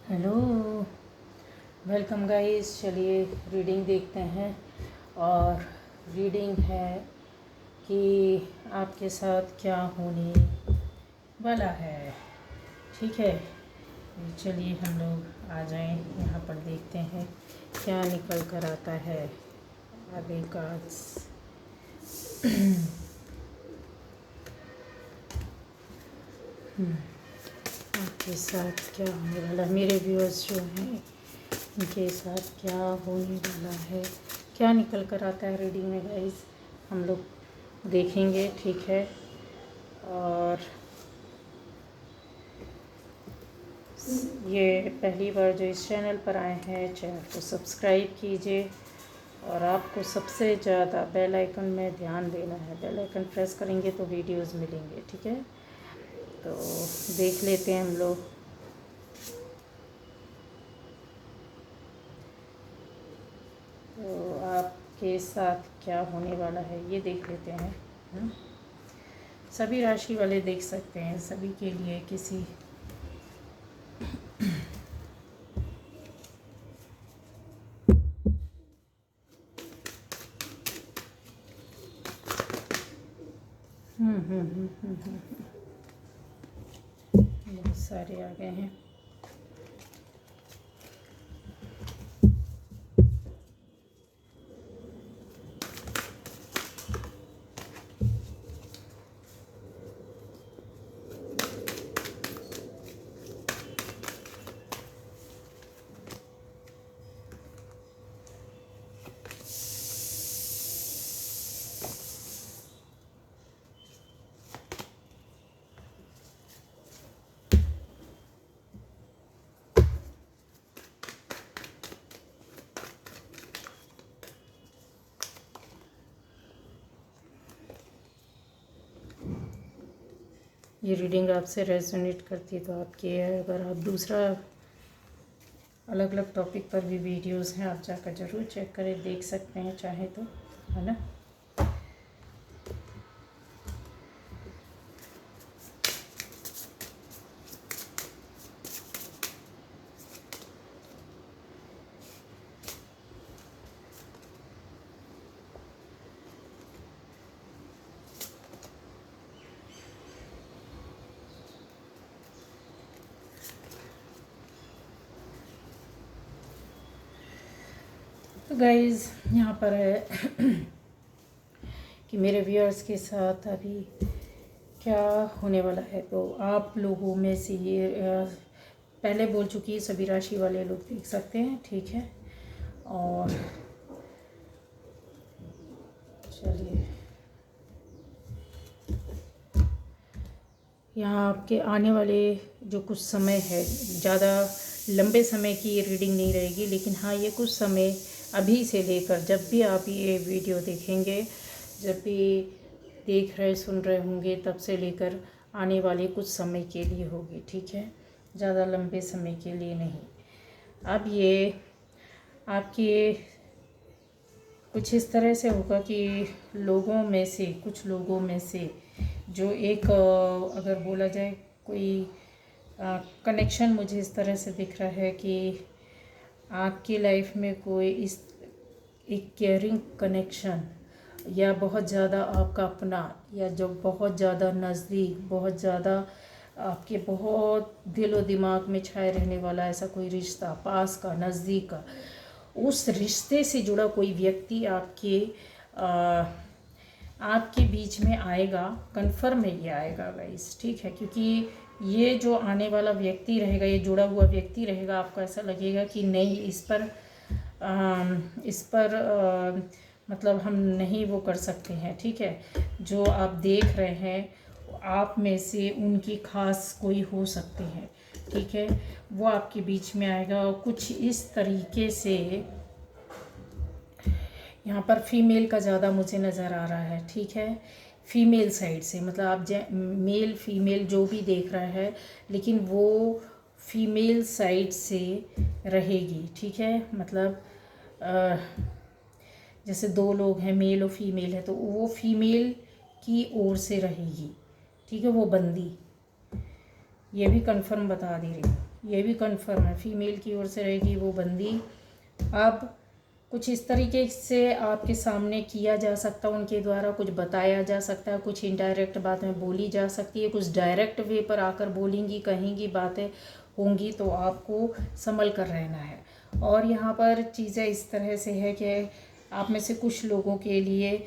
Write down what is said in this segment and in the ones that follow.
Hello, welcome guys. चलिए reading देखते हैं। और रीडिंग है कि आपके साथ क्या होने वाला है। ठीक है, चलिए हम लोग आ जाएं, यहाँ पर देखते हैं क्या निकल कर आता है आगे कार्ड्स। आपके साथ क्या होने वाला, मेरे व्यूअर्स जो हैं उनके साथ क्या होने वाला है, क्या निकल कर आता है रीडिंग में गाइस, हम लोग देखेंगे। ठीक है, और ये पहली बार जो इस चैनल पर आए हैं, चैनल को सब्सक्राइब कीजिए। और आपको सबसे ज़्यादा बेल आइकन में ध्यान देना है, बेल आइकन प्रेस करेंगे तो वीडियोस मिलेंगे। ठीक है, तो देख लेते हैं हम लोग। तो आपके साथ क्या होने वाला है ये देख लेते हैं। सभी राशि वाले देख सकते हैं, सभी के लिए किसी बहुत सारे आ गए हैं। ये रीडिंग आपसे रेजोनेट करती है तो आपकी है। अगर आप दूसरा अलग अलग टॉपिक पर भी वीडियोस हैं, आप जाकर ज़रूर चेक करें, देख सकते हैं चाहे तो, है ना। तो गाइज़ यहाँ पर है कि मेरे व्यूअर्स के साथ अभी क्या होने वाला है। तो आप लोगों में से ये पहले बोल चुकी है, सभी राशि वाले लोग देख सकते हैं। ठीक है, और चलिए यहाँ आपके आने वाले जो कुछ समय है, ज़्यादा लंबे समय की ये रीडिंग नहीं रहेगी, लेकिन हाँ ये कुछ समय अभी से लेकर जब भी आप ये वीडियो देखेंगे, जब भी देख रहे सुन रहे होंगे, तब से लेकर आने वाले कुछ समय के लिए होगी। ठीक है, ज़्यादा लंबे समय के लिए नहीं। अब ये आपकी कुछ इस तरह से होगा कि लोगों में से, कुछ लोगों में से जो एक अगर बोला जाए कोई कनेक्शन मुझे इस तरह से दिख रहा है कि आपकी लाइफ में कोई इस एक केयरिंग कनेक्शन, या बहुत ज़्यादा आपका अपना, या जो बहुत ज़्यादा नज़दीक, बहुत ज़्यादा आपके बहुत दिलो दिमाग में छाए रहने वाला ऐसा कोई रिश्ता, पास का, नज़दीक का, उस रिश्ते से जुड़ा कोई व्यक्ति आपके बीच में आएगा। कन्फर्म है ये आएगा गाइस। ठीक है, क्योंकि ये जो आने वाला व्यक्ति रहेगा, ये जुड़ा हुआ व्यक्ति रहेगा, आपको ऐसा लगेगा कि नहीं इस पर मतलब हम नहीं वो कर सकते हैं। ठीक है, जो आप देख रहे हैं आप में से उनकी खास कोई हो सकते हैं। ठीक है, वो आपके बीच में आएगा। और कुछ इस तरीके से यहाँ पर फीमेल का ज़्यादा मुझे नज़र आ रहा है। ठीक है, फीमेल साइड से, मतलब आप मेल फीमेल जो भी देख रहा है, लेकिन वो फीमेल साइड से रहेगी। ठीक है, मतलब जैसे दो लोग हैं, मेल और फीमेल है, तो वो फीमेल की ओर से रहेगी। ठीक है, वो बंदी, ये भी कंफर्म बता दे रही हूँ। ये भी कंफर्म है, फीमेल की ओर से रहेगी वो बंदी। अब कुछ इस तरीके से आपके सामने किया जा सकता है, उनके द्वारा कुछ बताया जा सकता है, कुछ इनडायरेक्ट बातें बोली जा सकती है, कुछ डायरेक्ट वे पर आकर बोलेंगी कहेंगी बातें होंगी, तो आपको संभल कर रहना है। और यहाँ पर चीज़ें इस तरह से है कि आप में से कुछ लोगों के लिए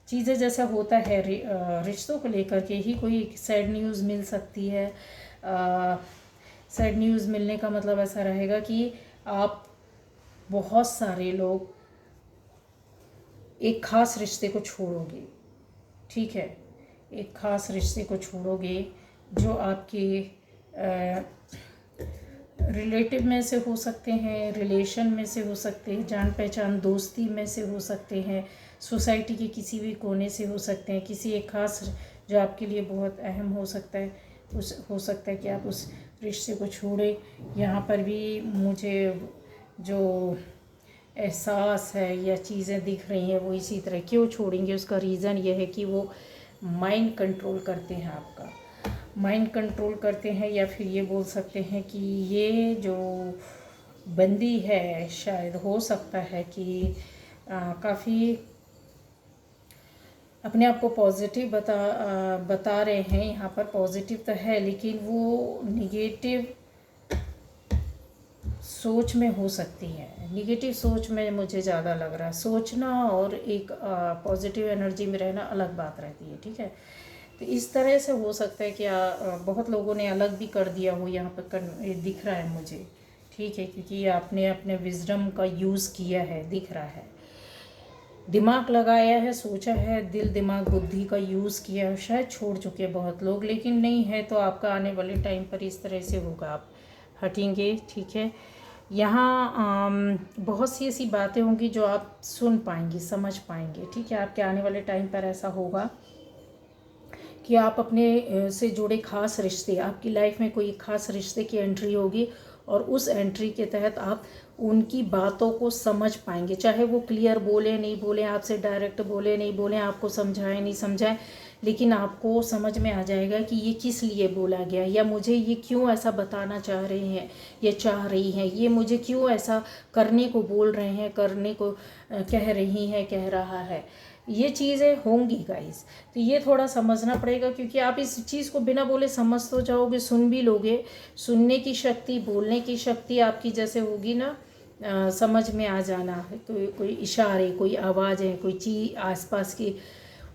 चीज़ें जैसा होता है रिश्तों को लेकर के ही कोई सैड न्यूज़ मिल सकती है। सैड न्यूज़ मिलने का मतलब ऐसा रहेगा कि आप बहुत सारे लोग एक ख़ास रिश्ते को छोड़ोगे, ठीक है, एक ख़ास रिश्ते को छोड़ोगे जो आपके रिलेटिव में से हो सकते हैं, रिलेशन में से हो सकते हैं, जान पहचान दोस्ती में से हो सकते हैं, सोसाइटी के किसी भी कोने से हो सकते हैं, किसी एक ख़ास जो आपके लिए बहुत अहम हो सकता है, हो सकता है कि आप उस रिश्ते को छोड़ें। यहाँ पर भी मुझे जो एहसास है या चीज़ें दिख रही हैं वो इसी तरह। क्यों छोड़ेंगे, उसका रीज़न ये है कि वो माइंड कंट्रोल करते हैं, आपका माइंड कंट्रोल करते हैं, या फिर ये बोल सकते हैं कि ये जो बंदी है शायद हो सकता है कि काफ़ी अपने आप को पॉजिटिव बता रहे हैं। यहाँ पर पॉजिटिव तो है लेकिन वो निगेटिव सोच में हो सकती है, निगेटिव सोच में मुझे ज़्यादा लग रहा है। सोचना और एक पॉजिटिव एनर्जी में रहना अलग बात रहती है, ठीक है। तो इस तरह से हो सकता है कि बहुत लोगों ने अलग भी कर दिया हो, यहाँ पर दिख रहा है मुझे, ठीक है, क्योंकि आपने अपने विजडम का यूज़ किया है, दिख रहा है, दिमाग लगाया है, सोचा है, दिल दिमाग बुद्धि का यूज़ किया है। शायद छोड़ चुके बहुत लोग, लेकिन नहीं है तो आपका आने वाले टाइम पर इस तरह से होगा, आप हटेंगे, ठीक है। यहाँ बहुत सी ऐसी बातें होंगी जो आप सुन पाएंगे, समझ पाएंगे, ठीक है। आपके आने वाले टाइम पर ऐसा होगा कि आप अपने से जुड़े खास रिश्ते, आपकी लाइफ में कोई खास रिश्ते की एंट्री होगी और उस एंट्री के तहत आप उनकी बातों को समझ पाएंगे, चाहे वो क्लियर बोले नहीं बोले, आपसे डायरेक्ट बोले नहीं बोले, आपको समझाए नहीं समझाए, लेकिन आपको समझ में आ जाएगा कि ये किस लिए बोला गया, या मुझे ये क्यों ऐसा बताना चाह रहे हैं या चाह रही हैं, ये मुझे क्यों ऐसा करने को बोल रहे हैं, करने को कह रही हैं, कह रहा है। ये चीज़ें होंगी गाइस, तो ये थोड़ा समझना पड़ेगा, क्योंकि आप इस चीज़ को बिना बोले समझ तो जाओगे, सुन भी लोगे, सुनने की शक्ति, बोलने की शक्ति आपकी जैसे होगी ना, समझ में आ जाना है, कोई इशारे, कोई आवाज़ें, कोई चीज़ आसपास की,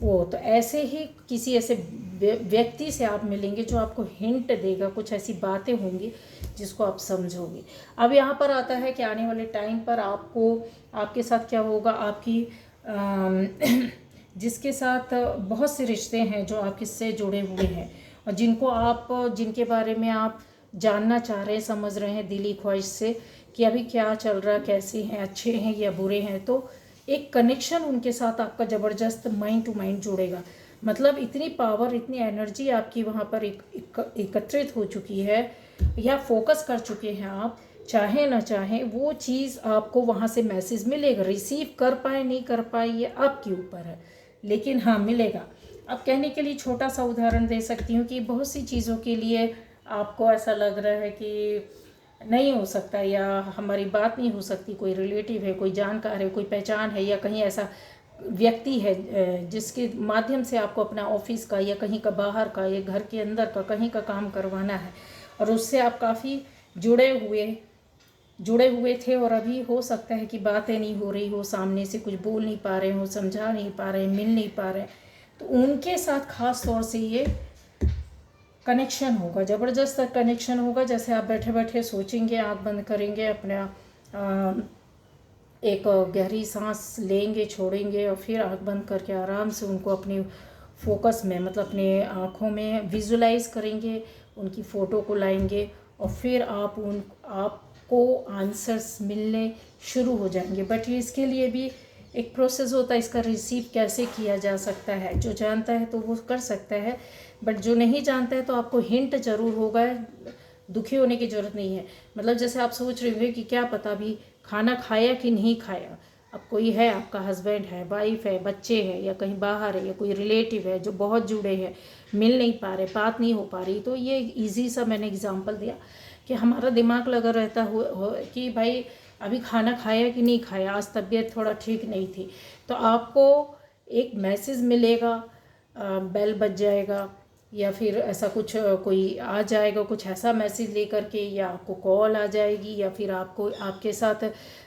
वो तो ऐसे ही किसी ऐसे व्यक्ति से आप मिलेंगे जो आपको हिंट देगा, कुछ ऐसी बातें होंगी जिसको आप समझोगे। अब यहाँ पर आता है कि आने वाले टाइम पर आपको, आपके साथ क्या होगा, आपकी जिसके साथ बहुत से रिश्ते हैं जो आप किससे जुड़े हुए हैं और जिनके बारे में आप जानना चाह रहे हैं, समझ रहे हैं दिली ख्वाहिश से कि अभी क्या चल रहा, कैसे हैं, अच्छे हैं या बुरे हैं, तो एक कनेक्शन उनके साथ आपका ज़बरदस्त माइंड टू माइंड जुड़ेगा। मतलब इतनी पावर, इतनी एनर्जी आपकी वहाँ पर एकत्रित हो चुकी है या फोकस कर चुके हैं आप, चाहे ना चाहे वो चीज़ आपको वहाँ से मैसेज मिलेगा। रिसीव कर पाए नहीं कर पाए ये आपके ऊपर है, लेकिन हाँ मिलेगा। अब कहने के लिए छोटा सा उदाहरण दे सकती हूँ कि बहुत सी चीज़ों के लिए आपको ऐसा लग रहा है कि नहीं हो सकता या हमारी बात नहीं हो सकती, कोई रिलेटिव है, कोई जानकार है, कोई पहचान है, या कहीं ऐसा व्यक्ति है जिसके माध्यम से आपको अपना ऑफिस का या कहीं का बाहर का या घर के अंदर का कहीं का काम करवाना है और उससे आप काफ़ी जुड़े हुए थे और अभी हो सकता है कि बातें नहीं हो रही हो, सामने से कुछ बोल नहीं पा रहे हो, समझा नहीं पा रहे, मिल नहीं पा रहे, तो उनके साथ ख़ास तौर से ये कनेक्शन होगा, ज़बरदस्त कनेक्शन होगा। जैसे आप बैठे बैठे सोचेंगे, आँख बंद करेंगे, अपना एक गहरी सांस लेंगे, छोड़ेंगे और फिर आँख बंद करके आराम से उनको अपने फोकस में, मतलब अपने आँखों में विजुलाइज करेंगे, उनकी फ़ोटो को लाएंगे और फिर आपको आंसर्स मिलने शुरू हो जाएंगे। बट इसके लिए भी एक प्रोसेस होता है, इसका रिसीव कैसे किया जा सकता है। जो जानता है तो वो कर सकता है, बट जो नहीं जानता है तो आपको हिंट ज़रूर होगा। दुखी होने की ज़रूरत नहीं है। मतलब जैसे आप सोच रहे होंगे कि क्या पता भी खाना खाया कि नहीं खाया, अब कोई है, आपका हस्बैंड है, वाइफ है, बच्चे हैं, या कहीं बाहर है, या कोई रिलेटिव है जो बहुत जुड़े हैं, मिल नहीं पा रहे, बात नहीं हो पा रही, तो ये इजी सा मैंने एग्जांपल दिया कि हमारा दिमाग लगा रहता हो कि भाई अभी खाना खाया कि नहीं खाया, आज तबीयत थोड़ा ठीक नहीं थी, तो आपको एक मैसेज मिलेगा, बेल बज जाएगा, या फिर ऐसा कुछ कोई आ जाएगा कुछ ऐसा मैसेज लेकर के, या आपको कॉल आ जाएगी, या फिर आपको आपके साथ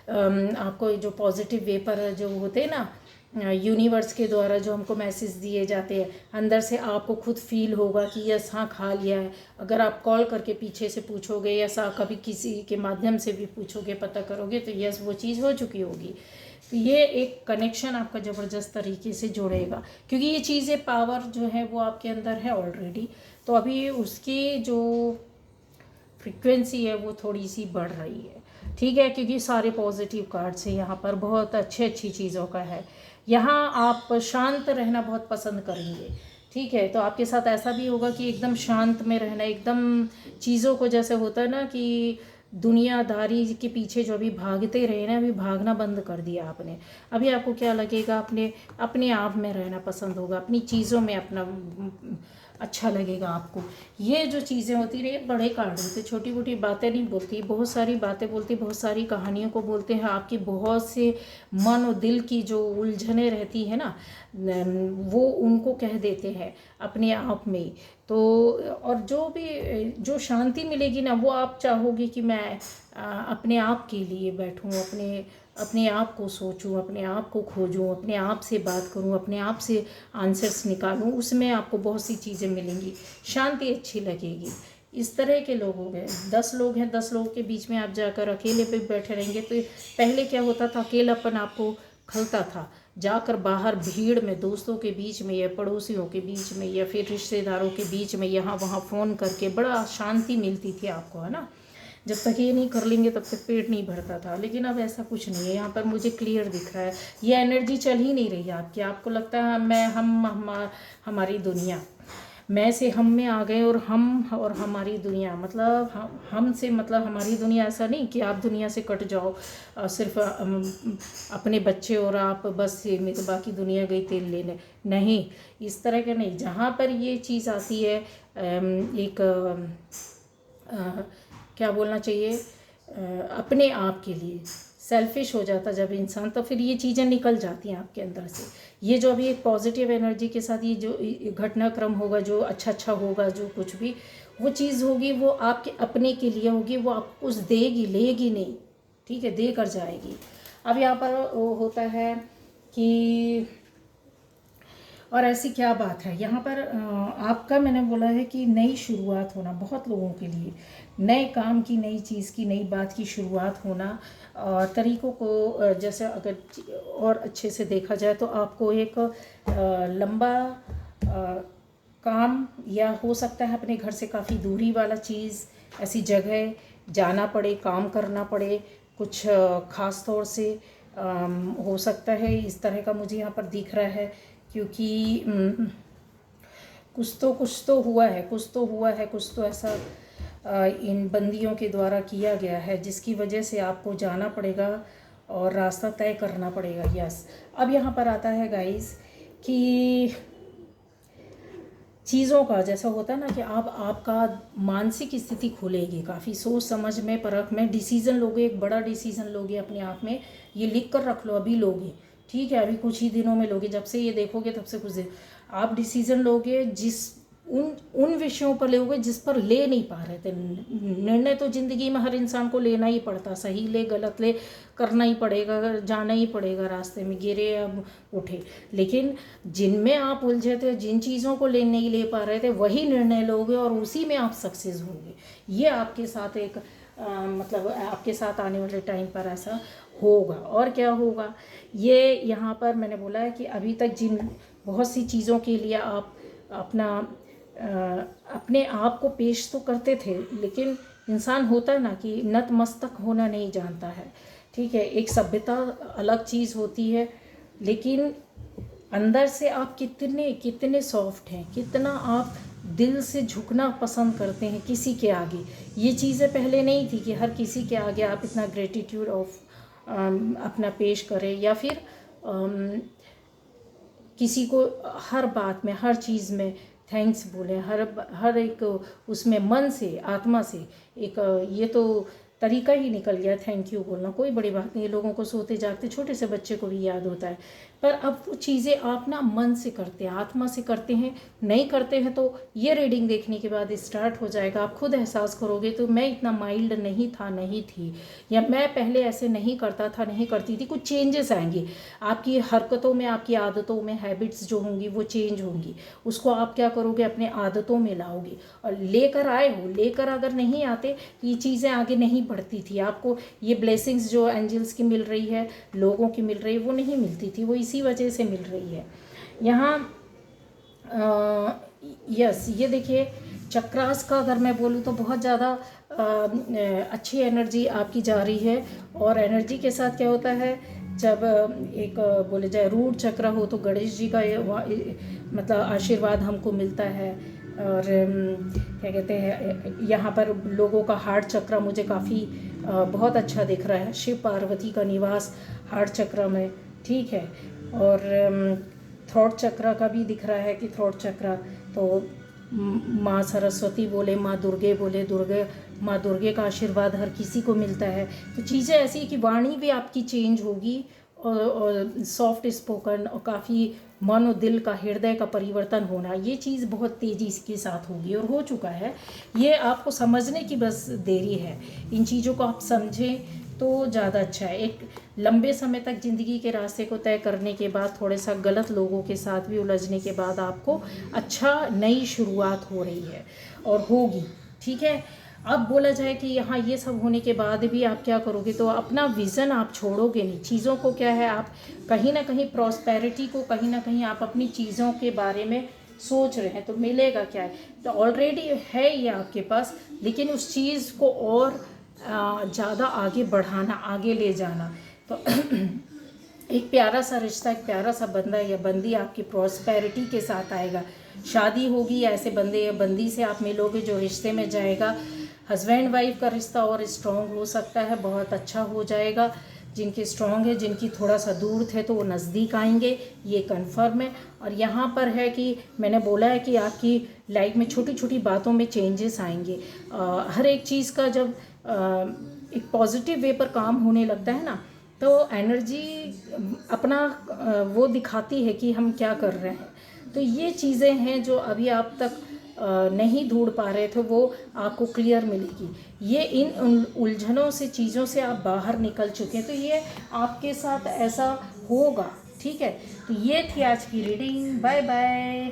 आपको जो पॉजिटिव वे पर जो होते हैं ना यूनिवर्स के द्वारा जो हमको मैसेज दिए जाते हैं, अंदर से आपको खुद फील होगा कि यस हाँ खा लिया है। अगर आप कॉल करके पीछे से पूछोगे, या कभी किसी के माध्यम से भी पूछोगे, पता करोगे, तो यस वो चीज़ हो चुकी होगी। तो ये एक कनेक्शन आपका ज़बरदस्त तरीके से जोड़ेगा, क्योंकि ये चीज़ें पावर जो है वो आपके अंदर है ऑलरेडी, तो अभी उसकी जो फ्रीक्वेंसी है वो थोड़ी सी बढ़ रही है, ठीक है, क्योंकि सारे पॉजिटिव कार्ड्स हैं यहाँ पर, बहुत अच्छी चीज़ों का है। यहाँ आप शांत रहना बहुत पसंद करेंगे, ठीक है, तो आपके साथ ऐसा भी होगा कि एकदम शांत में रहना, एकदम चीज़ों को जैसे होता है ना कि दुनियादारी के पीछे जो अभी भागते रहे ना, अभी भागना बंद कर दिया आपने। अभी आपको क्या लगेगा, अपने आप में रहना पसंद होगा, अपनी चीज़ों में अपना अच्छा लगेगा आपको। ये जो चीज़ें होती रही, बड़े कार्ड होते, छोटी मोटी बातें नहीं बोलती, बहुत सारी बातें बोलती, बहुत सारी कहानियों को बोलते हैं। आपकी बहुत से मन और दिल की जो उलझने रहती है ना, वो उनको कह देते हैं अपने आप में। तो और जो शांति मिलेगी ना, वो आप चाहोगे कि मैं अपने आप के लिए बैठूं, अपने आप को सोचूं, अपने आप को खोजूं, अपने आप से बात करूं, अपने आप से आंसर्स निकालूं, उसमें आपको बहुत सी चीज़ें मिलेंगी, शांति अच्छी लगेगी। इस तरह के लोग हो गए, 10 लोग हैं, 10 लोगों के बीच में आप जाकर अकेले पे बैठे रहेंगे, तो पहले क्या होता था, अकेलापन आपको खलता था, जाकर बाहर भीड़ में, दोस्तों के बीच में, या पड़ोसियों के बीच में, या फिर रिश्तेदारों के बीच में, यहाँ वहाँ फ़ोन करके बड़ा शांति मिलती थी आपको, है ना। जब तक ये नहीं कर लेंगे तब तक पेट नहीं भरता था, लेकिन अब ऐसा कुछ नहीं है। यहाँ पर मुझे क्लियर दिख रहा है, ये एनर्जी चल ही नहीं रही है आपकी। आपको लगता है हमारी दुनिया, मैं से हम में आ गए, और हम और हमारी दुनिया, मतलब हम से मतलब हमारी दुनिया, ऐसा नहीं कि आप दुनिया से कट जाओ, सिर्फ अपने बच्चे और आप बस, तो बाकी दुनिया गई तेल लेने, नहीं, इस तरह का नहीं। जहाँ पर ये चीज़ आती है, एक क्या बोलना चाहिए, अपने आप के लिए सेल्फिश हो जाता जब इंसान, तो फिर ये चीज़ें निकल जाती हैं आपके अंदर से। ये जो अभी एक पॉजिटिव एनर्जी के साथ ये जो घटनाक्रम होगा, जो अच्छा होगा, जो कुछ भी वो चीज़ होगी, वो आपके अपने के लिए होगी, वो आपको कुछ देगी, लेगी नहीं, ठीक है, दे कर जाएगी। अब यहाँ पर होता है कि, और ऐसी क्या बात है यहाँ पर, आपका मैंने बोला है कि नई शुरुआत होना, बहुत लोगों के लिए नए काम की, नई चीज़ की, नई बात की शुरुआत होना, तरीक़ों को जैसे अगर और अच्छे से देखा जाए तो आपको एक लंबा काम, या हो सकता है अपने घर से काफ़ी दूरी वाला चीज़, ऐसी जगह जाना पड़े, काम करना पड़े, कुछ ख़ास तौर से हो सकता है, इस तरह का मुझे यहाँ पर दिख रहा है, क्योंकि कुछ तो हुआ है, कुछ तो ऐसा इन बंदियों के द्वारा किया गया है, जिसकी वजह से आपको जाना पड़ेगा और रास्ता तय करना पड़ेगा। यस, अब यहाँ पर आता है गाइस कि चीज़ों का जैसा होता है ना कि आपका मानसिक स्थिति खुलेगी, काफ़ी सोच समझ में, परख में डिसीज़न लोगे, एक बड़ा डिसीज़न लोगे अपने आप में। ये लिख कर रख लो, अभी लोगे, ठीक है, अभी कुछ ही दिनों में लोगे, जब से ये देखोगे तब से कुछ दिन आप डिसीज़न लोगे, उन विषयों पर लोगे जिस पर ले नहीं पा रहे थे। निर्णय तो ज़िंदगी में हर इंसान को लेना ही पड़ता, सही ले गलत ले, करना ही पड़ेगा, जाना ही पड़ेगा, रास्ते में गिरे या उठे, लेकिन जिनमें आप उलझे थे, जिन चीज़ों को नहीं ले पा रहे थे, वही निर्णय लोगे और उसी में आप सक्सेस होंगे। ये आपके साथ एक मतलब आपके साथ आने वाले टाइम पर ऐसा होगा। और क्या होगा, ये यहाँ पर मैंने बोला है कि अभी तक जिन बहुत सी चीज़ों के लिए आप अपने आप को पेश तो करते थे, लेकिन इंसान होता है ना कि नतमस्तक होना नहीं जानता है, ठीक है। एक सभ्यता अलग चीज़ होती है, लेकिन अंदर से आप कितने सॉफ्ट हैं, कितना आप दिल से झुकना पसंद करते हैं किसी के आगे। ये चीज़ें पहले नहीं थी कि हर किसी के आगे आप इतना ग्रेटिट्यूड अपना पेश करें, या फिर किसी को हर बात में, हर चीज़ में थैंक्स बोलें, हर एक उसमें मन से, आत्मा से। एक ये तो तरीका ही निकल गया थैंक यू बोलना, कोई बड़ी बात नहीं है। लोगों को सोते जागते छोटे से बच्चे को भी याद होता है, पर अब वो चीज़ें आप ना मन से करते हैं, आत्मा से करते हैं। नहीं करते हैं तो ये रीडिंग देखने के बाद स्टार्ट हो जाएगा, आप खुद एहसास करोगे तो मैं इतना माइल्ड नहीं था, नहीं थी, या मैं पहले ऐसे नहीं करता था, नहीं करती थी। कुछ चेंजेस आएंगे आपकी हरकतों में, आपकी आदतों में, हैबिट्स जो होंगी वो चेंज होंगी। उसको आप क्या करोगे, अपने आदतों में लाओगे, और लेकर आए हो। लेकर अगर नहीं आते ये चीज़ें आगे नहीं बढ़ती थी। आपको ये ब्लेसिंग्स जो एंजल्स की मिल रही है, लोगों की मिल रही है, वो नहीं मिलती थी, वो इसी वजह से मिल रही है। यहाँ यस, ये देखिए चक्रास का अगर मैं बोलूँ तो बहुत ज़्यादा अच्छी एनर्जी आपकी जा रही है। और एनर्जी के साथ क्या होता है, जब एक बोले जाए रूट चक्र हो तो गणेश जी का मतलब आशीर्वाद हमको मिलता है। और क्या कहते हैं, यहाँ पर लोगों का हार्ट चक्र मुझे काफ़ी बहुत अच्छा दिख रहा है। शिव पार्वती का निवास हार्ट चक्र में, ठीक है। और थ्रोट चक्र का भी दिख रहा है कि थ्रोट चक्र तो माँ सरस्वती बोले, माँ दुर्गे बोले, माँ दुर्गे का आशीर्वाद हर किसी को मिलता है। तो चीज़ें ऐसी कि वाणी भी आपकी चेंज होगी, और सॉफ्ट स्पोकन, और काफ़ी मन और दिल का, हृदय का परिवर्तन होना, ये चीज़ बहुत तेज़ी के साथ होगी और हो चुका है। ये आपको समझने की बस देरी है। इन चीज़ों को आप समझें तो ज़्यादा अच्छा है। एक लंबे समय तक ज़िंदगी के रास्ते को तय करने के बाद, थोड़े सा गलत लोगों के साथ भी उलझने के बाद, आपको अच्छा नई शुरुआत हो रही है और होगी, ठीक है। अब बोला जाए कि यहाँ ये सब होने के बाद भी आप क्या करोगे, तो अपना विज़न आप छोड़ोगे नहीं। चीज़ों को क्या है, आप कहीं ना कहीं प्रॉस्पेरिटी को, कहीं ना कहीं आप अपनी चीज़ों के बारे में सोच रहे हैं, तो मिलेगा क्या है, तो ऑलरेडी है ये आपके पास, लेकिन उस चीज़ को और ज़्यादा आगे बढ़ाना, आगे ले जाना। तो एक प्यारा सा रिश्ता, एक प्यारा सा बंदा या बंदी आपकी प्रॉस्पेरिटी के साथ आएगा। शादी होगी, ऐसे बंदे या बंदी से आप मिलोगे जो रिश्ते में जाएगा। हस्बैंड वाइफ का रिश्ता और स्ट्रॉन्ग हो सकता है, बहुत अच्छा हो जाएगा। जिनके स्ट्रॉन्ग है, जिनकी थोड़ा सा दूर थे तो वो नज़दीक आएंगे, ये कंफर्म है। और यहाँ पर है कि मैंने बोला है कि आपकी लाइफ में छोटी छोटी बातों में चेंजेस आएंगे। हर एक चीज़ का जब एक पॉजिटिव वे पर काम होने लगता है ना, तो एनर्जी अपना वो दिखाती है कि हम क्या कर रहे हैं। तो ये चीज़ें हैं जो अभी आप तक नहीं ढूंढ पा रहे थे, वो आपको क्लियर मिलेगी। ये इन उलझनों से, चीज़ों से आप बाहर निकल चुके हैं, तो ये आपके साथ ऐसा होगा, ठीक है। तो ये थी आज की रीडिंग। Bye bye.